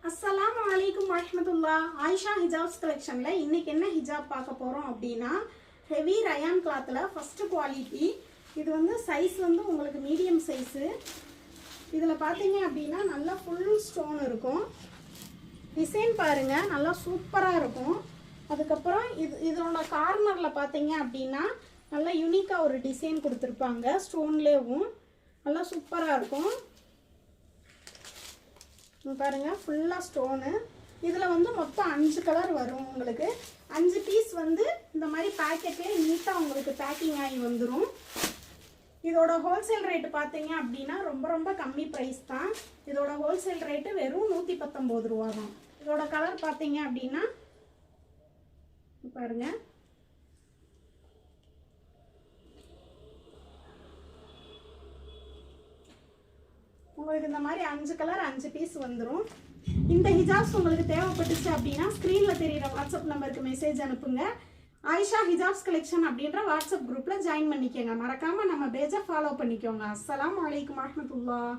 அஸ்ஸலாமு அலைக்கும் வரஹ்மத்துல்லாஹ். ஆயிஷா ஹிஜாப்ஸ் கலெக்ஷனில் இன்றைக்கி என்ன ஹிஜாப் பார்க்க போகிறோம் அப்படின்னா, ஹெவி ரயான் கிளாத்தில் ஃபஸ்ட்டு குவாலிட்டி. இது வந்து சைஸ் வந்து உங்களுக்கு மீடியம் சைஸு. இதில் பார்த்தீங்க அப்படின்னா நல்லா ஃபுல் ஸ்டோன் இருக்கும். டிசைன் பாருங்கள், நல்லா சூப்பராக இருக்கும். அதுக்கப்புறம் இதோட கார்னரில் பார்த்தீங்க அப்படின்னா நல்லா யூனிக்காக ஒரு டிசைன் கொடுத்துருப்பாங்க. ஸ்டோன்லேயும் நல்லா சூப்பராக இருக்கும். பாருங்கள், ஃபுல்லாக ஸ்டோனு. இதில் வந்து மொத்தம் 5 கலர் வரும். உங்களுக்கு 5 பீஸ் வந்து இந்த மாதிரி பேக்கெட்லேயே நீட்டாக உங்களுக்கு பேக்கிங் ஆகி வந்துடும். இதோட ஹோல்சேல் ரேட்டு பார்த்தீங்க அப்படின்னா ரொம்ப கம்மி ப்ரைஸ் தான். இதோட ஹோல்சேல் ரேட்டு வெறும் 119 ரூபா தான். இதோட கலர் பார்த்தீங்க அப்படின்னா பாருங்கள், உங்களுக்கு இந்த மாதிரி 5 கலர் 5 பீஸ் வந்துடும். இந்த ஹிஜாப்ஸ் உங்களுக்கு தேவைப்பட்டுச்சு அப்படின்னா ஸ்க்ரீனில் தெரிகிற வாட்ஸ்அப் நம்பருக்கு மெசேஜ் அனுப்புங்க. ஆயிஷா ஹிஜாப்ஸ் கலெக்ஷன் அப்படின்ற வாட்ஸ்அப் குரூப்பில் ஜாயின் பண்ணிக்கோங்க. மறக்காமல் நம்ம பேஜை ஃபாலோ பண்ணிக்கோங்க. அஸ்ஸலாமு அலைக்கும் வரஹ்மத்துல்லாஹ்.